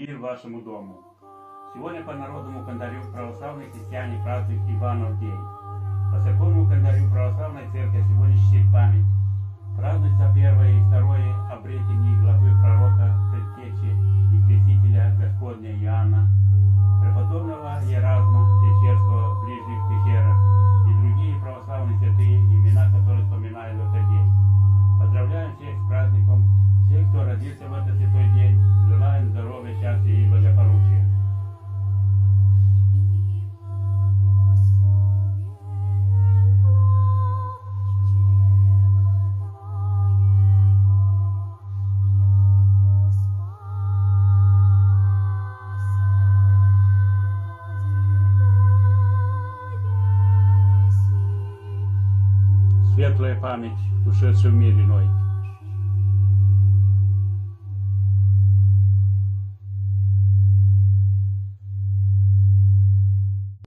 Мир вашему дому. Сегодня по народному календарю православные христиане празднуют Иванов день. По церковному календарю православной церкви сегодня чтит память. Празднуется первое и второе обретение главы пророка, предтечи и крестителя Господня Иоанна, преподобного Еразма Печерского в ближних пещерах и другие православные святые, имена которых вспоминают в этот день. Поздравляем всех с праздником, всех, кто родился в этот святой день, желаем здоровья, счастья и благополучия. Светлая память ушедшей в мир иной.